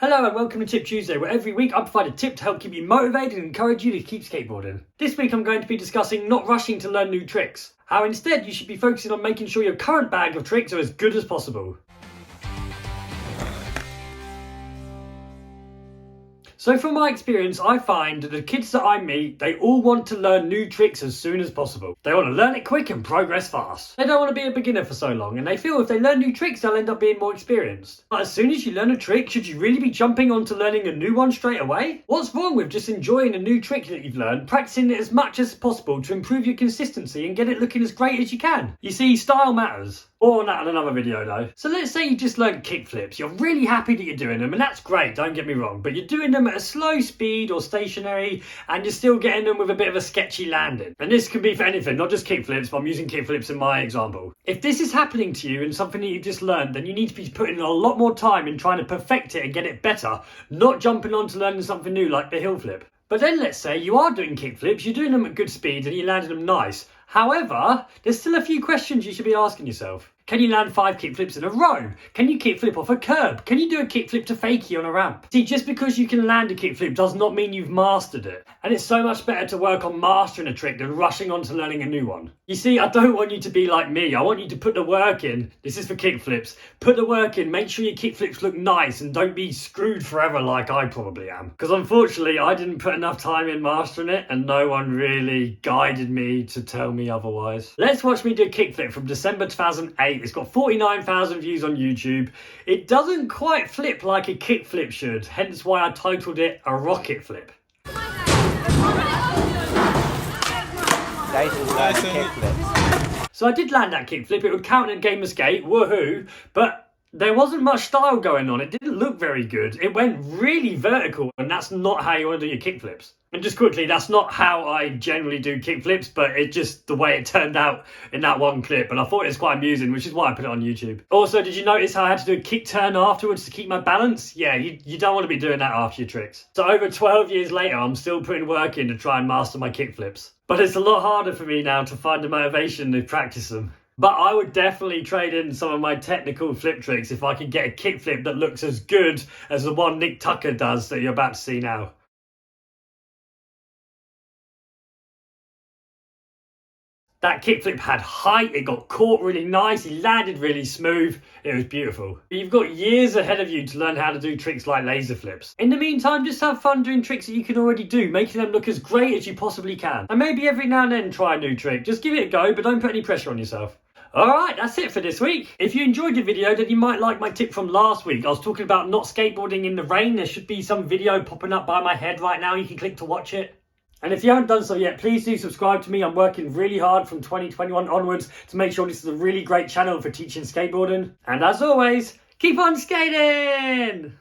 Hello and welcome to Tip Tuesday, where every week I provide a tip to help keep you motivated and encourage you to keep skateboarding. This week I'm going to be discussing not rushing to learn new tricks. How instead you should be focusing on making sure your current bag of tricks are as good as possible. So from my experience, I find that the kids that I meet, they all want to learn new tricks as soon as possible. They want to learn it quick and progress fast. They don't want to be a beginner for so long, and they feel if they learn new tricks, they'll end up being more experienced. But as soon as you learn a trick, should you really be jumping onto learning a new one straight away? What's wrong with just enjoying a new trick that you've learned, practicing it as much as possible to improve your consistency and get it looking as great as you can? You see, style matters. More on that in another video though. So let's say you just learned kickflips. You're really happy that you're doing them, and that's great, don't get me wrong, but you're doing them at a slow speed or stationary, and you're still getting them with a bit of a sketchy landing. And this can be for anything, not just kickflips, but I'm using kickflips in my example. If this is happening to you and something that you just learned, then you need to be putting in a lot more time in trying to perfect it and get it better, not jumping on to learning something new like the hill flip. But then let's say you are doing kickflips, you're doing them at good speed and you're landing them nice. However, there's still a few questions you should be asking yourself. Can you land 5 kickflips in a row? Can you kickflip off a curb? Can you do a kickflip to fakie on a ramp? See, just because you can land a kickflip does not mean you've mastered it. And it's so much better to work on mastering a trick than rushing on to learning a new one. You see, I don't want you to be like me. I want you to put the work in. This is for kickflips. Put the work in, make sure your kickflips look nice and don't be screwed forever like I probably am. Because unfortunately, I didn't put enough time in mastering it and no one really guided me to tell me otherwise. Let's watch me do a kickflip from December 2008. It's got 49,000 views on YouTube. It doesn't quite flip like a kickflip should, hence why I titled it a rocket flip. So I did land that kickflip. It would count in a game of skate, woohoo, but there wasn't much style going on. It didn't look very good. It went really vertical, and that's not how you want to do your kickflips. And just quickly, that's not how I generally do kickflips, but it's just the way it turned out in that one clip. And I thought it was quite amusing, which is why I put it on YouTube. Also, did you notice how I had to do a kick turn afterwards to keep my balance? Yeah, you don't want to be doing that after your tricks. So over 12 years later, I'm still putting work in to try and master my kickflips. But it's a lot harder for me now to find the motivation to practice them. But I would definitely trade in some of my technical flip tricks if I could get a kickflip that looks as good as the one Nick Tucker does that you're about to see now. That kickflip had height, it got caught really nice, he landed really smooth, it was beautiful. You've got years ahead of you to learn how to do tricks like laser flips. In the meantime, just have fun doing tricks that you can already do, making them look as great as you possibly can. And maybe every now and then try a new trick, just give it a go, but don't put any pressure on yourself. Alright, that's it for this week. If you enjoyed the video, then you might like my tip from last week. I was talking about not skateboarding in the rain. There should be some video popping up by my head right now. You can click to watch it. And if you haven't done so yet, please do subscribe to me. I'm working really hard from 2021 onwards to make sure this is a really great channel for teaching skateboarding. And as always, keep on skating!